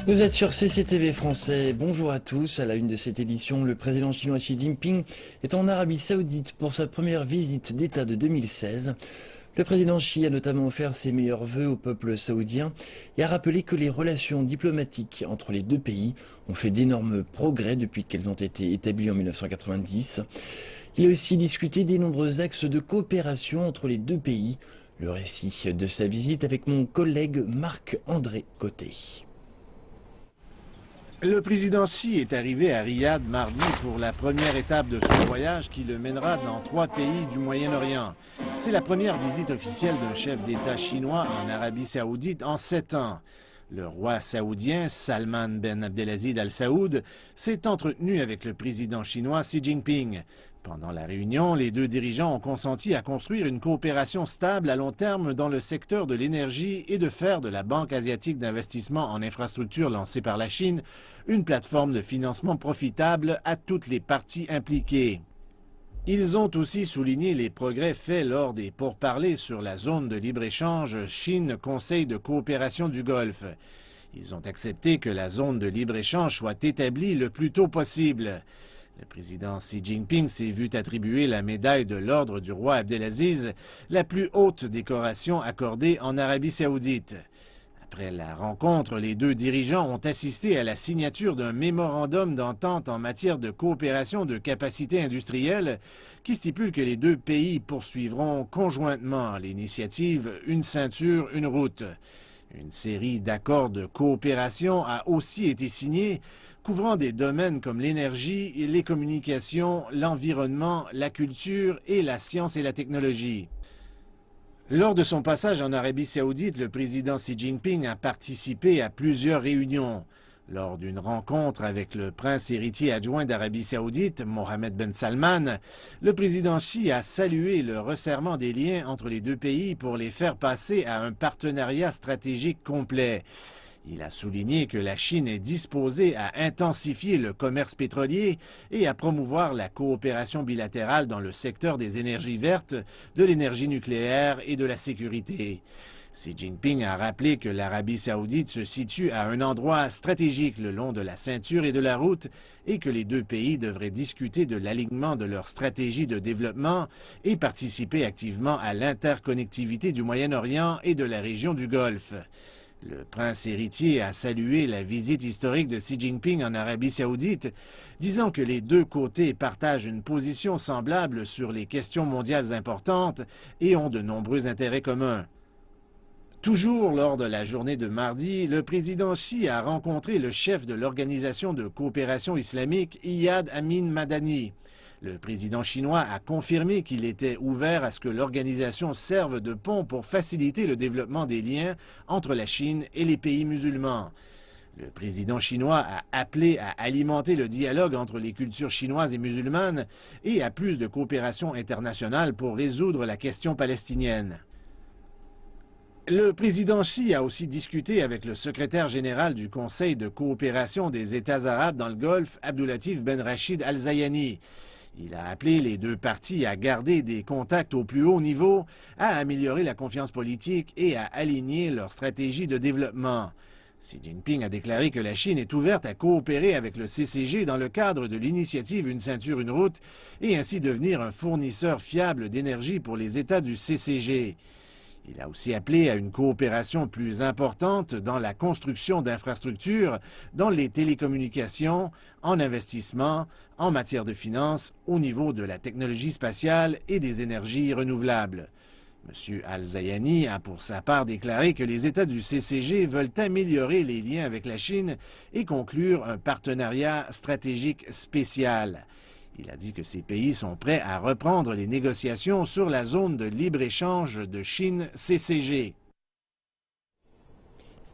Vous êtes sur CCTV français, bonjour à tous. À la une de cette édition, le président chinois Xi Jinping est en Arabie Saoudite pour sa première visite d'État de 2016. Le président Xi a notamment offert ses meilleurs vœux au peuple saoudien et a rappelé que les relations diplomatiques entre les deux pays ont fait d'énormes progrès depuis qu'elles ont été établies en 1990. Il a aussi discuté des nombreux axes de coopération entre les deux pays. Le récit de sa visite avec mon collègue Marc-André Côté. Le président Xi est arrivé à Riyad mardi pour la première étape de son voyage qui le mènera dans 3 pays du Moyen-Orient. C'est la première visite officielle d'un chef d'État chinois en Arabie Saoudite en 7 ans. Le roi saoudien Salman Ben Abdelaziz Al Saoud s'est entretenu avec le président chinois Xi Jinping. Pendant la réunion, les deux dirigeants ont consenti à construire une coopération stable à long terme dans le secteur de l'énergie et de faire de la Banque asiatique d'investissement en infrastructures lancée par la Chine une plateforme de financement profitable à toutes les parties impliquées. Ils ont aussi souligné les progrès faits lors des pourparlers sur la zone de libre-échange Chine-Conseil de coopération du Golfe. Ils ont accepté que la zone de libre-échange soit établie le plus tôt possible. Le président Xi Jinping s'est vu attribuer la médaille de l'ordre du roi Abdelaziz, la plus haute décoration accordée en Arabie saoudite. Après la rencontre, les deux dirigeants ont assisté à la signature d'un mémorandum d'entente en matière de coopération de capacités industrielles qui stipule que les deux pays poursuivront conjointement l'initiative Une ceinture, une route. Une série d'accords de coopération a aussi été signée, couvrant des domaines comme l'énergie, les communications, l'environnement, la culture et la science et la technologie. Lors de son passage en Arabie saoudite, le président Xi Jinping a participé à plusieurs réunions. Lors d'une rencontre avec le prince héritier adjoint d'Arabie saoudite, Mohammed Ben Salman, le président Xi a salué le resserrement des liens entre les deux pays pour les faire passer à un partenariat stratégique complet. Il a souligné que la Chine est disposée à intensifier le commerce pétrolier et à promouvoir la coopération bilatérale dans le secteur des énergies vertes, de l'énergie nucléaire et de la sécurité. Xi Jinping a rappelé que l'Arabie saoudite se situe à un endroit stratégique le long de la ceinture et de la route et que les deux pays devraient discuter de l'alignement de leur stratégie de développement et participer activement à l'interconnectivité du Moyen-Orient et de la région du Golfe. Le prince héritier a salué la visite historique de Xi Jinping en Arabie saoudite, disant que les deux côtés partagent une position semblable sur les questions mondiales importantes et ont de nombreux intérêts communs. Toujours lors de la journée de mardi, le président Xi a rencontré le chef de l'Organisation de coopération islamique Iyad Amin Madani. Le président chinois a confirmé qu'il était ouvert à ce que l'organisation serve de pont pour faciliter le développement des liens entre la Chine et les pays musulmans. Le président chinois a appelé à alimenter le dialogue entre les cultures chinoises et musulmanes et à plus de coopération internationale pour résoudre la question palestinienne. Le président Xi a aussi discuté avec le secrétaire général du Conseil de coopération des États arabes dans le Golfe, Abdulatif Ben Rachid Al Zayani. Il a appelé les deux parties à garder des contacts au plus haut niveau, à améliorer la confiance politique et à aligner leur stratégie de développement. Xi Jinping a déclaré que la Chine est ouverte à coopérer avec le CCG dans le cadre de l'initiative Une ceinture, une route et ainsi devenir un fournisseur fiable d'énergie pour les États du CCG. Il a aussi appelé à une coopération plus importante dans la construction d'infrastructures, dans les télécommunications, en investissement, en matière de finances, au niveau de la technologie spatiale et des énergies renouvelables. M. Al-Zayani a pour sa part déclaré que les États du CCG veulent améliorer les liens avec la Chine et conclure un partenariat stratégique spécial. Il a dit que ces pays sont prêts à reprendre les négociations sur la zone de libre-échange de Chine-CCG.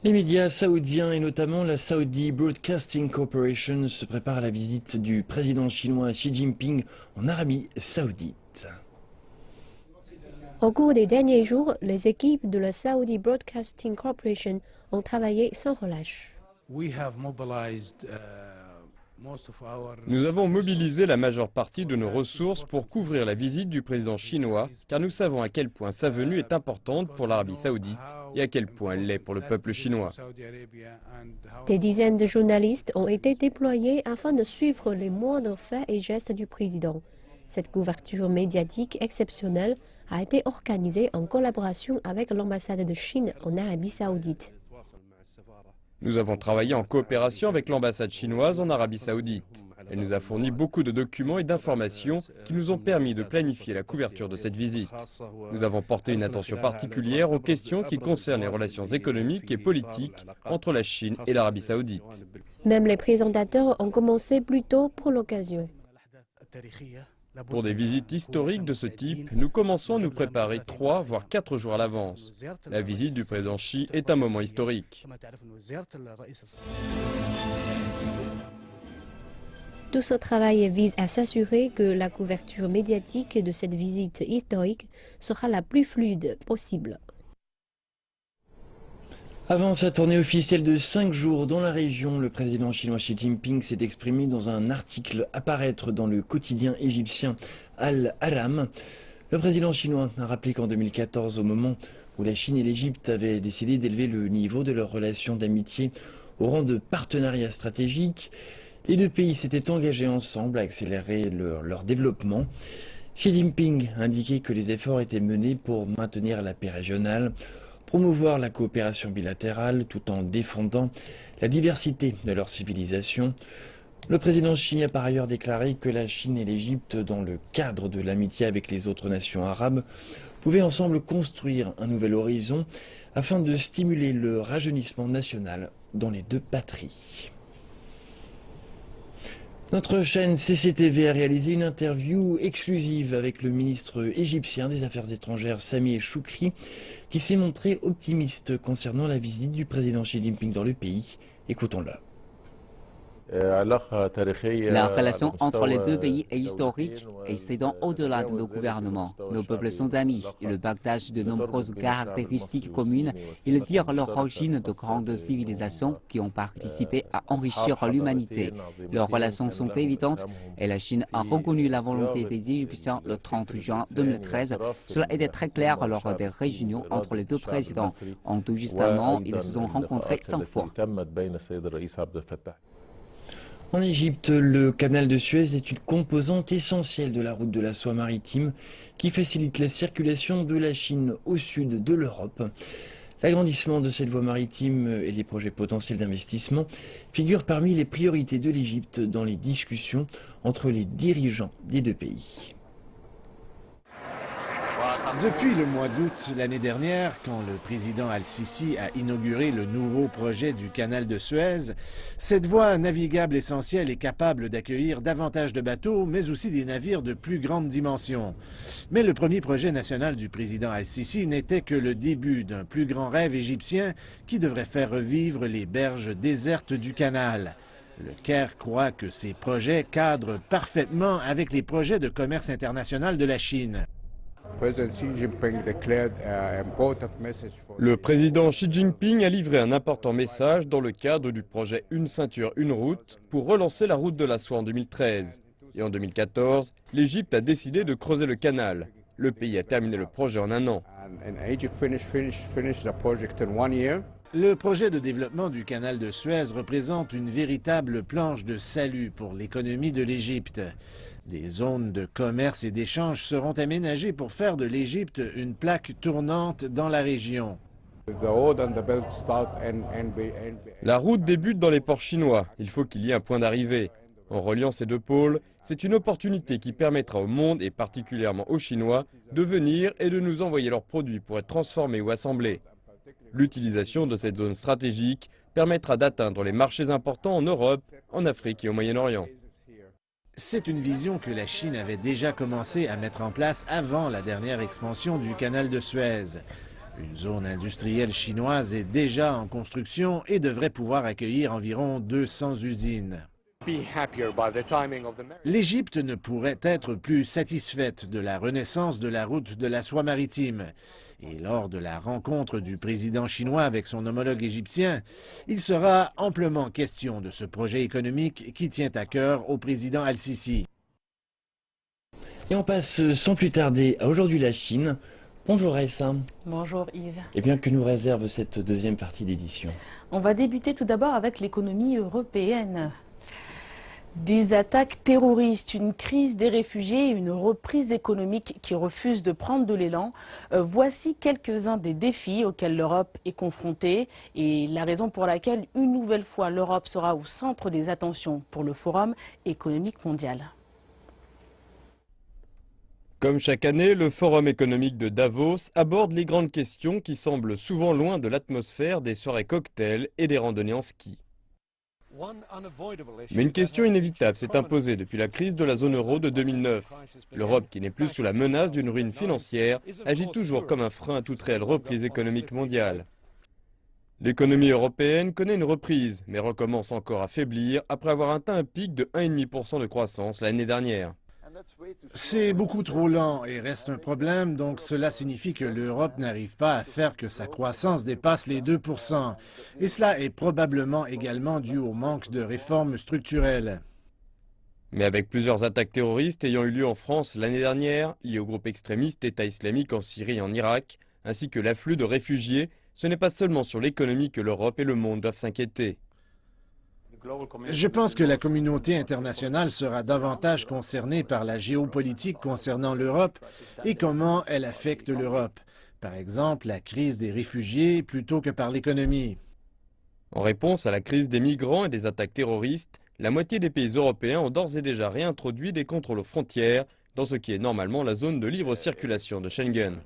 Les médias saoudiens et notamment la Saudi Broadcasting Corporation se préparent à la visite du président chinois Xi Jinping en Arabie Saoudite. Au cours des derniers jours, les équipes de la Saudi Broadcasting Corporation ont travaillé sans relâche. Nous avons mobilisé la majeure partie de nos ressources pour couvrir la visite du président chinois, car nous savons à quel point sa venue est importante pour l'Arabie saoudite et à quel point elle l'est pour le peuple chinois. Des dizaines de journalistes ont été déployés afin de suivre les moindres faits et gestes du président. Cette couverture médiatique exceptionnelle a été organisée en collaboration avec l'ambassade de Chine en Arabie saoudite. Nous avons travaillé en coopération avec l'ambassade chinoise en Arabie saoudite. Elle nous a fourni beaucoup de documents et d'informations qui nous ont permis de planifier la couverture de cette visite. Nous avons porté une attention particulière aux questions qui concernent les relations économiques et politiques entre la Chine et l'Arabie saoudite. Même les présentateurs ont commencé plus tôt pour l'occasion. Pour des visites historiques de ce type, nous commençons à nous préparer 3 voire 4 jours à l'avance. La visite du président Xi est un moment historique. Tout ce travail vise à s'assurer que la couverture médiatique de cette visite historique sera la plus fluide possible. Avant sa tournée officielle de 5 jours dans la région, le président chinois Xi Jinping s'est exprimé dans un article à paraître dans le quotidien égyptien Al-Ahram. Le président chinois a rappelé qu'en 2014, au moment où la Chine et l'Égypte avaient décidé d'élever le niveau de leurs relations d'amitié au rang de partenariat stratégique, les deux pays s'étaient engagés ensemble à accélérer leur développement. Xi Jinping a indiqué que les efforts étaient menés pour maintenir la paix régionale, promouvoir la coopération bilatérale tout en défendant la diversité de leur civilisation. Le président Xi a par ailleurs déclaré que la Chine et l'Égypte, dans le cadre de l'amitié avec les autres nations arabes, pouvaient ensemble construire un nouvel horizon afin de stimuler le rajeunissement national dans les deux patries. Notre chaîne CCTV a réalisé une interview exclusive avec le ministre égyptien des Affaires étrangères Sameh Choukri, qui s'est montré optimiste concernant la visite du président Xi Jinping dans le pays. Écoutons-le. La relation entre les deux pays est historique et s'étend au-delà de nos gouvernements. Nos peuples sont amis. Ils partagent de nombreuses caractéristiques communes. Ils tirent leur origine de grandes civilisations qui ont participé à enrichir l'humanité. Leurs relations sont évidentes et la Chine a reconnu la volonté des Égyptiens le 30 juin 2013. Cela était très clair lors des réunions entre les deux présidents. En tout juste un an, ils se sont rencontrés 5 fois. En Égypte, le canal de Suez est une composante essentielle de la route de la soie maritime qui facilite la circulation de la Chine au sud de l'Europe. L'agrandissement de cette voie maritime et les projets potentiels d'investissement figurent parmi les priorités de l'Égypte dans les discussions entre les dirigeants des deux pays. Depuis le mois d'août l'année dernière, quand le président Al-Sisi a inauguré le nouveau projet du canal de Suez, cette voie navigable essentielle est capable d'accueillir davantage de bateaux, mais aussi des navires de plus grande dimension. Mais le premier projet national du président Al-Sisi n'était que le début d'un plus grand rêve égyptien qui devrait faire revivre les berges désertes du canal. Le Caire croit que ces projets cadrent parfaitement avec les projets de commerce international de la Chine. Le président Xi Jinping a livré un important message dans le cadre du projet Une ceinture, une route pour relancer la route de la soie en 2013. Et en 2014, l'Égypte a décidé de creuser le canal. Le pays a terminé le projet en un an. Le projet de développement du canal de Suez représente une véritable planche de salut pour l'économie de l'Égypte. Des zones de commerce et d'échange seront aménagées pour faire de l'Égypte une plaque tournante dans la région. La route débute dans les ports chinois. Il faut qu'il y ait un point d'arrivée. En reliant ces deux pôles, c'est une opportunité qui permettra au monde, et particulièrement aux Chinois, de venir et de nous envoyer leurs produits pour être transformés ou assemblés. L'utilisation de cette zone stratégique permettra d'atteindre les marchés importants en Europe, en Afrique et au Moyen-Orient. C'est une vision que la Chine avait déjà commencé à mettre en place avant la dernière expansion du canal de Suez. Une zone industrielle chinoise est déjà en construction et devrait pouvoir accueillir environ 200 usines. L'Égypte ne pourrait être plus satisfaite de la renaissance de la route de la soie maritime. Et lors de la rencontre du président chinois avec son homologue égyptien, il sera amplement question de ce projet économique qui tient à cœur au président Al-Sisi. Et on passe sans plus tarder à aujourd'hui la Chine. Bonjour Aïssa. Bonjour Yves. Et bien que nous réserve cette deuxième partie d'édition? On va débuter tout d'abord avec l'économie européenne. Des attaques terroristes, une crise des réfugiés et une reprise économique qui refuse de prendre de l'élan. Voici quelques-uns des défis auxquels l'Europe est confrontée et la raison pour laquelle, une nouvelle fois, l'Europe sera au centre des attentions pour le Forum économique mondial. Comme chaque année, le Forum économique de Davos aborde les grandes questions qui semblent souvent loin de l'atmosphère des soirées cocktails et des randonnées en ski. Mais une question inévitable s'est imposée depuis la crise de la zone euro de 2009. L'Europe, qui n'est plus sous la menace d'une ruine financière, agit toujours comme un frein à toute réelle reprise économique mondiale. L'économie européenne connaît une reprise, mais recommence encore à faiblir après avoir atteint un pic de 1,5% de croissance l'année dernière. C'est beaucoup trop lent et reste un problème, donc cela signifie que l'Europe n'arrive pas à faire que sa croissance dépasse les 2%. Et cela est probablement également dû au manque de réformes structurelles. Mais avec plusieurs attaques terroristes ayant eu lieu en France l'année dernière, liées au groupe extrémiste État islamique en Syrie et en Irak, ainsi que l'afflux de réfugiés, ce n'est pas seulement sur l'économie que l'Europe et le monde doivent s'inquiéter. Je pense que la communauté internationale sera davantage concernée par la géopolitique concernant l'Europe et comment elle affecte l'Europe. Par exemple, la crise des réfugiés plutôt que par l'économie. En réponse à la crise des migrants et des attaques terroristes, la moitié des pays européens ont d'ores et déjà réintroduit des contrôles aux frontières dans ce qui est normalement la zone de libre circulation de Schengen.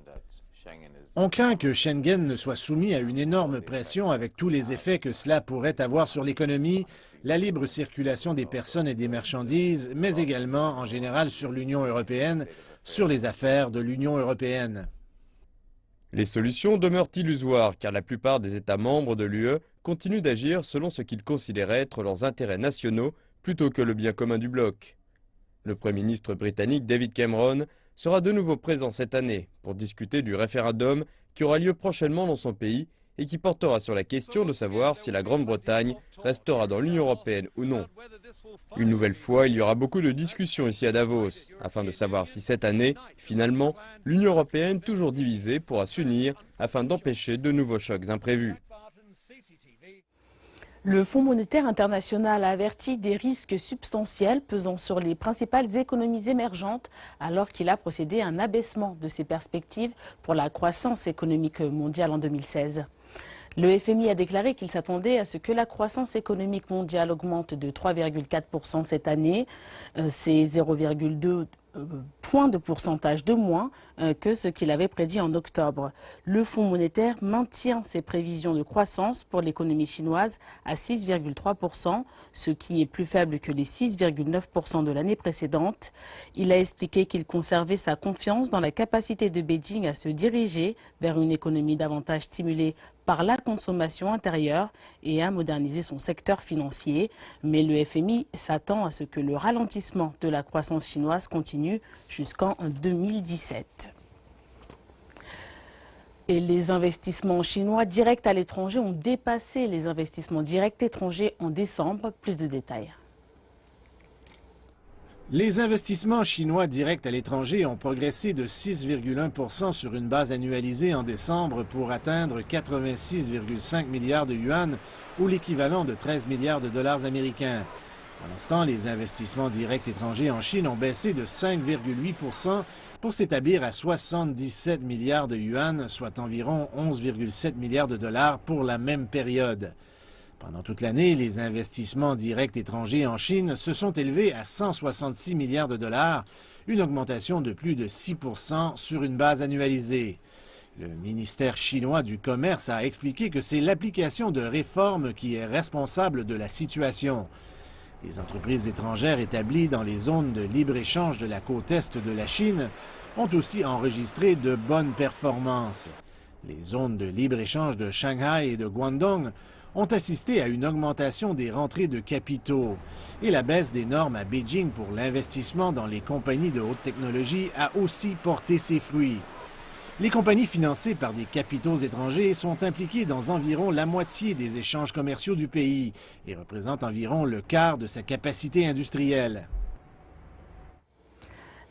On craint que Schengen ne soit soumis à une énorme pression avec tous les effets que cela pourrait avoir sur l'économie, la libre circulation des personnes et des marchandises, mais également en général sur l'Union européenne, sur les affaires de l'Union européenne. Les solutions demeurent illusoires car la plupart des États membres de l'UE continuent d'agir selon ce qu'ils considèrent être leurs intérêts nationaux plutôt que le bien commun du bloc. Le Premier ministre britannique David Cameron sera de nouveau présent cette année pour discuter du référendum qui aura lieu prochainement dans son pays et qui portera sur la question de savoir si la Grande-Bretagne restera dans l'Union européenne ou non. Une nouvelle fois, il y aura beaucoup de discussions ici à Davos, afin de savoir si cette année, finalement, l'Union européenne, toujours divisée, pourra s'unir afin d'empêcher de nouveaux chocs imprévus. Le Fonds monétaire international a averti des risques substantiels pesant sur les principales économies émergentes alors qu'il a procédé à un abaissement de ses perspectives pour la croissance économique mondiale en 2016. Le FMI a déclaré qu'il s'attendait à ce que la croissance économique mondiale augmente de 3,4% cette année. C'est 0,2 points de pourcentage de moins que ce qu'il avait prédit en octobre. Le Fonds monétaire maintient ses prévisions de croissance pour l'économie chinoise à 6,3%, ce qui est plus faible que les 6,9% de l'année précédente. Il a expliqué qu'il conservait sa confiance dans la capacité de Beijing à se diriger vers une économie davantage stimulée par la consommation intérieure et à moderniser son secteur financier. Mais le FMI s'attend à ce que le ralentissement de la croissance chinoise continue jusqu'en 2017. Et les investissements chinois directs à l'étranger ont dépassé les investissements directs étrangers en décembre. Plus de détails. Les investissements chinois directs à l'étranger ont progressé de 6,1% sur une base annualisée en décembre pour atteindre 86,5 milliards de yuan ou l'équivalent de 13 milliards de dollars américains. Pendant ce temps, les investissements directs étrangers en Chine ont baissé de 5,8% pour s'établir à 77 milliards de yuan, soit environ 11,7 milliards de dollars pour la même période. Pendant toute l'année, les investissements directs étrangers en Chine se sont élevés à 166 milliards de dollars, une augmentation de plus de 6% sur une base annualisée. Le ministère chinois du Commerce a expliqué que c'est l'application de réformes qui est responsable de la situation. Les entreprises étrangères établies dans les zones de libre-échange de la côte est de la Chine ont aussi enregistré de bonnes performances. Les zones de libre-échange de Shanghai et de Guangdong ont assisté à une augmentation des rentrées de capitaux. Et la baisse des normes à Beijing pour l'investissement dans les compagnies de haute technologie a aussi porté ses fruits. Les compagnies financées par des capitaux étrangers sont impliquées dans environ la moitié des échanges commerciaux du pays et représentent environ le quart de sa capacité industrielle.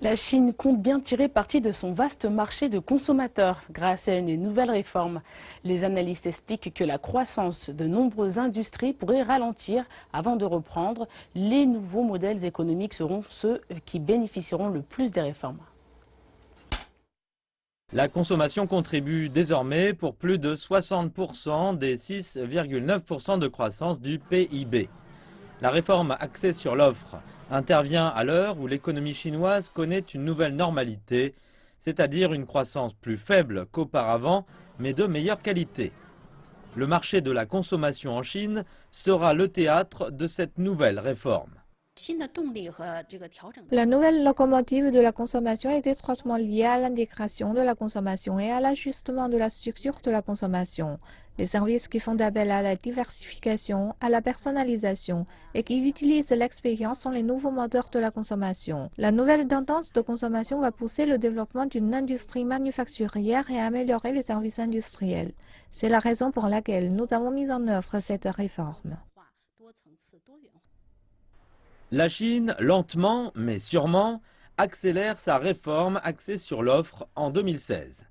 La Chine compte bien tirer parti de son vaste marché de consommateurs grâce à une nouvelle réforme. Les analystes expliquent que la croissance de nombreuses industries pourrait ralentir avant de reprendre. Les nouveaux modèles économiques seront ceux qui bénéficieront le plus des réformes. La consommation contribue désormais pour plus de 60% des 6,9% de croissance du PIB. La réforme axée sur l'offre intervient à l'heure où l'économie chinoise connaît une nouvelle normalité, c'est-à-dire une croissance plus faible qu'auparavant, mais de meilleure qualité. Le marché de la consommation en Chine sera le théâtre de cette nouvelle réforme. La nouvelle locomotive de la consommation est étroitement liée à l'intégration de la consommation et à l'ajustement de la structure de la consommation. Les services qui font appel à la diversification, à la personnalisation et qui utilisent l'expérience sont les nouveaux moteurs de la consommation. La nouvelle tendance de consommation va pousser le développement d'une industrie manufacturière et améliorer les services industriels. C'est la raison pour laquelle nous avons mis en œuvre cette réforme. La Chine, lentement mais sûrement, accélère sa réforme axée sur l'offre en 2016.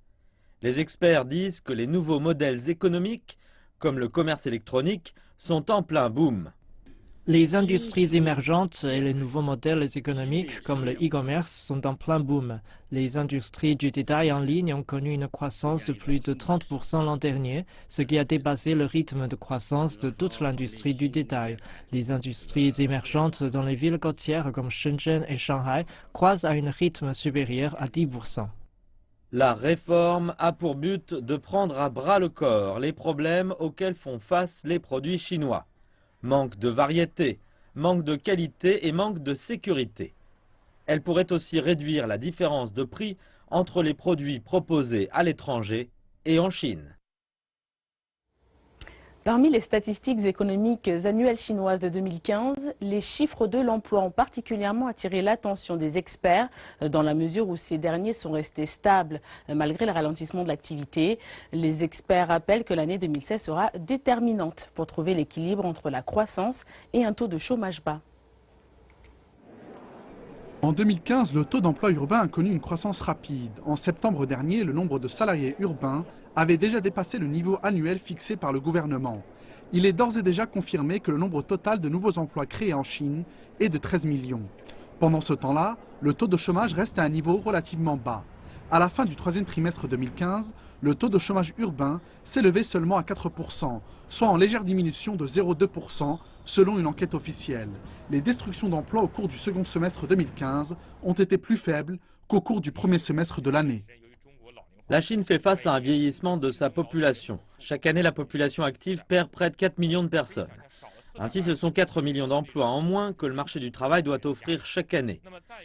Les experts disent que les nouveaux modèles économiques, comme le commerce électronique, sont en plein boom. Les industries émergentes et les nouveaux modèles économiques comme le e-commerce sont en plein boom. Les industries du détail en ligne ont connu une croissance de plus de 30% l'an dernier, ce qui a dépassé le rythme de croissance de toute l'industrie du détail. Les industries émergentes dans les villes côtières comme Shenzhen et Shanghai croissent à un rythme supérieur à 10%. La réforme a pour but de prendre à bras le corps les problèmes auxquels font face les produits chinois. Manque de variété, manque de qualité et manque de sécurité. Elle pourrait aussi réduire la différence de prix entre les produits proposés à l'étranger et en Chine. Parmi les statistiques économiques annuelles chinoises de 2015, les chiffres de l'emploi ont particulièrement attiré l'attention des experts dans la mesure où ces derniers sont restés stables malgré le ralentissement de l'activité. Les experts rappellent que l'année 2016 sera déterminante pour trouver l'équilibre entre la croissance et un taux de chômage bas. En 2015, le taux d'emploi urbain a connu une croissance rapide. En septembre dernier, le nombre de salariés urbains avait déjà dépassé le niveau annuel fixé par le gouvernement. Il est d'ores et déjà confirmé que le nombre total de nouveaux emplois créés en Chine est de 13 millions. Pendant ce temps-là, le taux de chômage reste à un niveau relativement bas. À la fin du troisième trimestre 2015, le taux de chômage urbain s'élevait seulement à 4%, soit en légère diminution de 0,2% selon une enquête officielle. Les destructions d'emplois au cours du second semestre 2015 ont été plus faibles qu'au cours du premier semestre de l'année. La Chine fait face à un vieillissement de sa population. Chaque année, la population active perd près de 4 millions de personnes. Ainsi, ce sont 4 millions d'emplois en moins que le marché du travail doit offrir chaque année.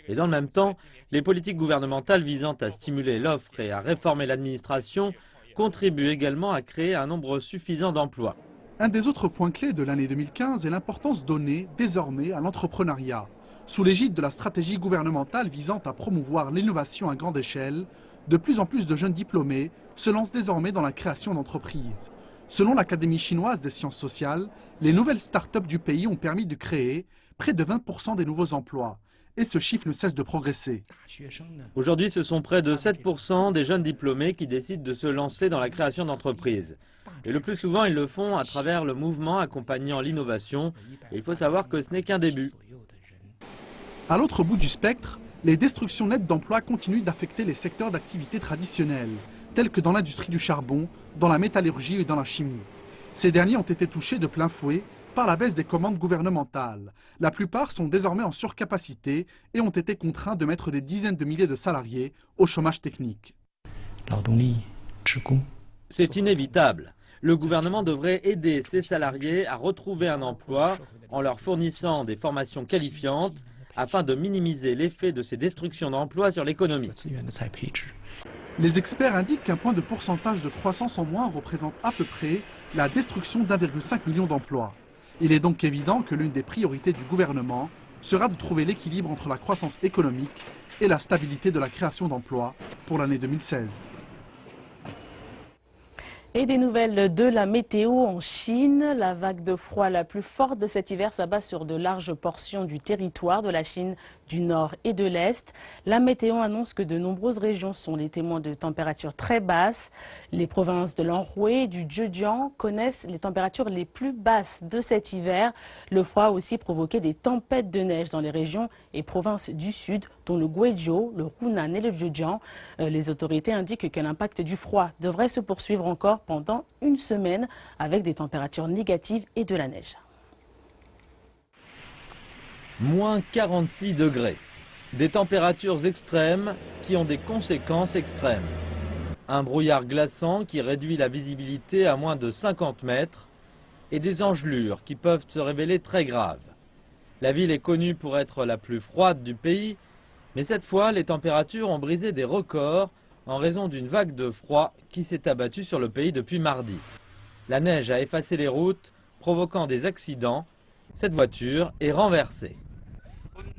Et dans le même temps, les politiques gouvernementales visant à stimuler l'offre et à réformer l'administration contribuent également à créer un nombre suffisant d'emplois. Un des autres points clés de l'année 2015 est l'importance donnée désormais à l'entrepreneuriat. Sous l'égide de la stratégie gouvernementale visant à promouvoir l'innovation à grande échelle, de plus en plus de jeunes diplômés se lancent désormais dans la création d'entreprises. Selon l'Académie chinoise des sciences sociales, les nouvelles start-up du pays ont permis de créer près de 20% des nouveaux emplois. Et ce chiffre ne cesse de progresser. Aujourd'hui, ce sont près de 7% des jeunes diplômés qui décident de se lancer dans la création d'entreprises. Et le plus souvent, ils le font à travers le mouvement accompagnant l'innovation. Et il faut savoir que ce n'est qu'un début. À l'autre bout du spectre, les destructions nettes d'emplois continuent d'affecter les secteurs d'activité traditionnels, tels que dans l'industrie du charbon, dans la métallurgie et dans la chimie. Ces derniers ont été touchés de plein fouet par la baisse des commandes gouvernementales. La plupart sont désormais en surcapacité et ont été contraints de mettre des dizaines de milliers de salariés au chômage technique. C'est inévitable. Le gouvernement devrait aider ces salariés à retrouver un emploi en leur fournissant des formations qualifiantes afin de minimiser l'effet de ces destructions d'emplois sur l'économie. Les experts indiquent qu'un point de pourcentage de croissance en moins représente à peu près la destruction d'1,5 million d'emplois. Il est donc évident que l'une des priorités du gouvernement sera de trouver l'équilibre entre la croissance économique et la stabilité de la création d'emplois pour l'année 2016. Et des nouvelles de la météo en Chine. La vague de froid la plus forte de cet hiver s'abat sur de larges portions du territoire de la Chine du nord et de l'est. La météo annonce que de nombreuses régions sont les témoins de températures très basses. Les provinces de l'Anhui et du Zhejiang connaissent les températures les plus basses de cet hiver. Le froid a aussi provoqué des tempêtes de neige dans les régions et provinces du sud, dont le Guizhou, le Hunan et le Zhejiang. Les autorités indiquent que l'impact du froid devrait se poursuivre encore pendant une semaine avec des températures négatives et de la neige. Moins 46 degrés. Des températures extrêmes qui ont des conséquences extrêmes. Un brouillard glaçant qui réduit la visibilité à moins de 50 mètres et des engelures qui peuvent se révéler très graves. La ville est connue pour être la plus froide du pays, mais cette fois, les températures ont brisé des records en raison d'une vague de froid qui s'est abattue sur le pays depuis mardi. La neige a effacé les routes, provoquant des accidents. Cette voiture est renversée.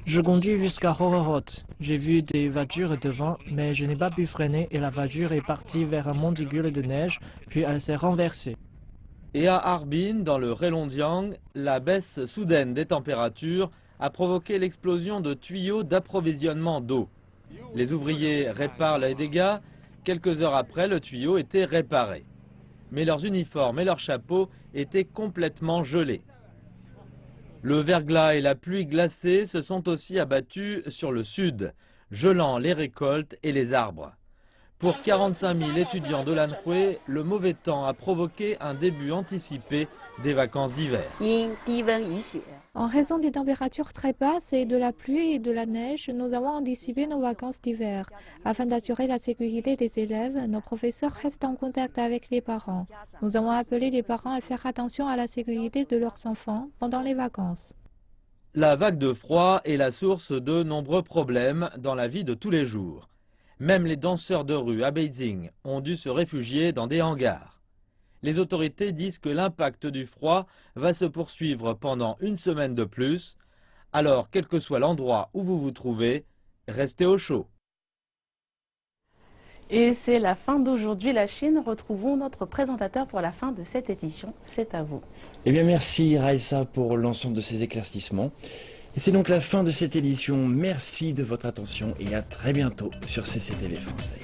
Je conduis jusqu'à Hororot. J'ai vu des voitures devant, mais je n'ai pas pu freiner et la voiture est partie vers un monticule de neige, puis elle s'est renversée. Et à Harbin, dans le Heilongjiang, la baisse soudaine des températures a provoqué l'explosion de tuyaux d'approvisionnement d'eau. Les ouvriers réparent les dégâts. Quelques heures après, le tuyau était réparé. Mais leurs uniformes et leurs chapeaux étaient complètement gelés. Le verglas et la pluie glacée se sont aussi abattus sur le sud, gelant les récoltes et les arbres. Pour 45 000 étudiants de l'Anhui, le mauvais temps a provoqué un début anticipé des vacances d'hiver. En raison des températures très basses et de la pluie et de la neige, nous avons anticipé nos vacances d'hiver. Afin d'assurer la sécurité des élèves, nos professeurs restent en contact avec les parents. Nous avons appelé les parents à faire attention à la sécurité de leurs enfants pendant les vacances. La vague de froid est la source de nombreux problèmes dans la vie de tous les jours. Même les danseurs de rue à Beijing ont dû se réfugier dans des hangars. Les autorités disent que l'impact du froid va se poursuivre pendant une semaine de plus. Alors, quel que soit l'endroit où vous vous trouvez, restez au chaud. Et c'est la fin d'aujourd'hui, la Chine. Retrouvons notre présentateur pour la fin de cette édition. C'est à vous. Eh bien, merci Raissa pour l'ensemble de ces éclaircissements. Et c'est donc la fin de cette édition. Merci de votre attention et à très bientôt sur CCTV Français.